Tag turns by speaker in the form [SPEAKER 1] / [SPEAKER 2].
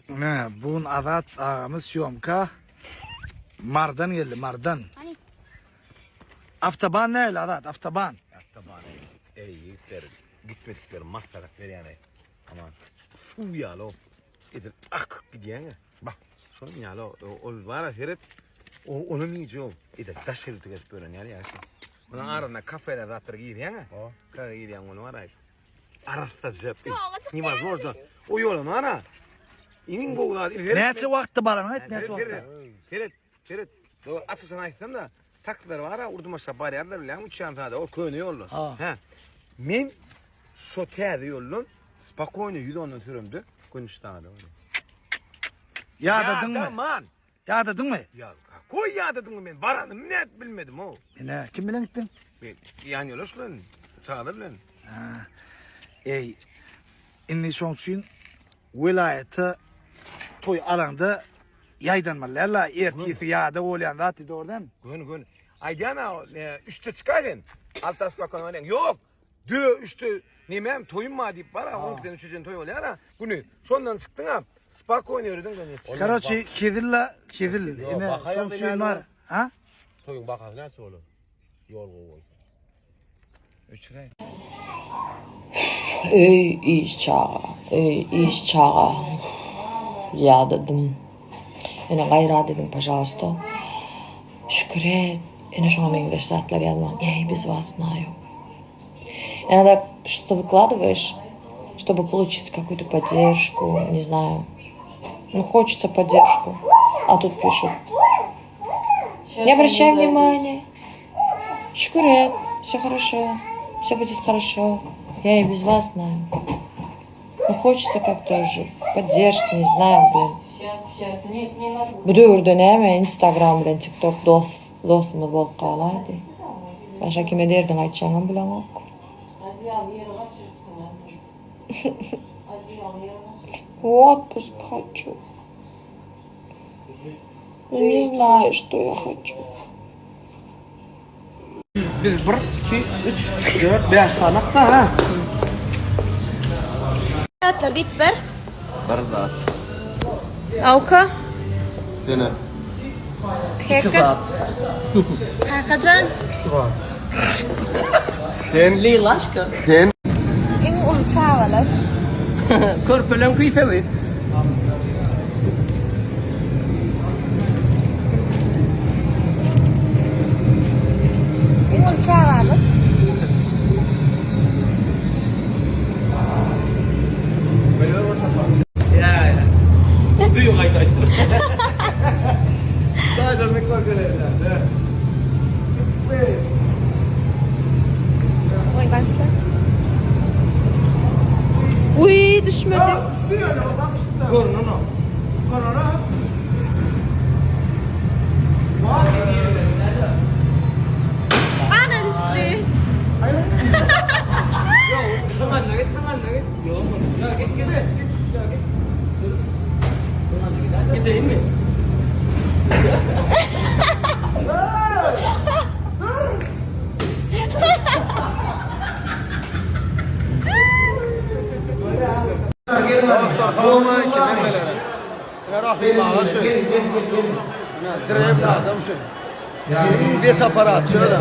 [SPEAKER 1] Ne, bugün avat ağamız Şiyomka. Mardan geldi, Mardan.
[SPEAKER 2] Hani?
[SPEAKER 1] Aftaban ne öyle avat, Aftaban?
[SPEAKER 3] Aftaban ey yiğitler, gitmedikleri mahtaraklar yani. Aman, şu yalo, edir ak gidiyen ya. Bak, son yalo, o var ya seyret, onun iyice o. Edir taş herif tüket böyle yani ya. Onun arasında kafeler zaten gidiyen ya. Kafeler gidiyen onu var ya. Arasında cep. Ne var orada? O yolun ana. İnin boğular.
[SPEAKER 1] Neyse vakti var ama, neyse vakti.
[SPEAKER 3] Ferit, doğru asısını açtım da taktılar var ya, urdumaşta bari yerler bile uçağın tane o köyüne yollu. Ha. Men şu teyze yollun, spakoyne yüzü onun sürümdü, konuştağı da öyle.
[SPEAKER 1] Yağdadın mı?
[SPEAKER 3] Man.
[SPEAKER 1] Yağdadın mı?
[SPEAKER 3] Ya, koy yağdadın mı ben, baranım ne bilmedim o.
[SPEAKER 1] Ne, kim bilen gittin?
[SPEAKER 3] Ben yan yoluş lan, sağda bilen.
[SPEAKER 1] Ey, inni sonuçun vilayeti toy alanda yaydanmalarla ertiyesi yağda olayan da atı oradan.
[SPEAKER 3] Gön. Aydana, üstte çıkaydın, altta spakon öyle. Yok, dö üstte, nemem toyun ma deyip var ha, 12'den 3'üncün toy oluyor ha. Bunu, sondan çıktın ha, spakon yürüdün gönül.
[SPEAKER 1] Karaçi, kedil, yine sonuçun var. Ha?
[SPEAKER 4] Toyun bakalım nasıl olur? Yol koy.
[SPEAKER 3] Üçüne.
[SPEAKER 5] Ey iş çağı. Ya dedim. Ene gayra dedim, пожалуйста. Şükür et. Ene şuna менде штатлар yazman. Эй, без вас знаю. Иногда что-то выкладываешь, чтобы получить какую-то поддержку, не знаю. Ну, хочется поддержку. А тут пишут. Не обращай внимания. Шükür et. Все хорошо. Все будет хорошо. Я и без вас знаю. Ну, хочется как-то уже поддержки, не знаю, блин.
[SPEAKER 2] Сейчас, не надо.
[SPEAKER 5] Bu dövrde neyme Instagram bilen TikTok dostumuz bolup kalaydı. Başka kime derdin aytacağını bilen yok.
[SPEAKER 2] Одеял yere kaçırırsın hazır. Одеял yere kaçırırsın.
[SPEAKER 5] В отпуск хочу. Я не знаю, что я хочу.
[SPEAKER 1] Biz 1, 2, 3, 4, 5 tanık da ha.
[SPEAKER 2] Saatler deyip ver.
[SPEAKER 4] Barda.
[SPEAKER 2] Avka.
[SPEAKER 4] Seni.
[SPEAKER 2] Hakikat. Hakacan.
[SPEAKER 4] Sen.
[SPEAKER 6] Lilla aşkım.
[SPEAKER 4] Sen.
[SPEAKER 2] En ulu çağalar.
[SPEAKER 6] Korpulum kıyfevi.
[SPEAKER 2] En ulu çağalar.
[SPEAKER 6] Duyuyor kaydı.
[SPEAKER 2] Oy başla. Uy düşmedi. Ana düştü.
[SPEAKER 6] Gideyim mi?
[SPEAKER 4] Assalamu alaikum. Ana rahim ağır şey. Ana direkt adam şey. Bir aparat şöyle.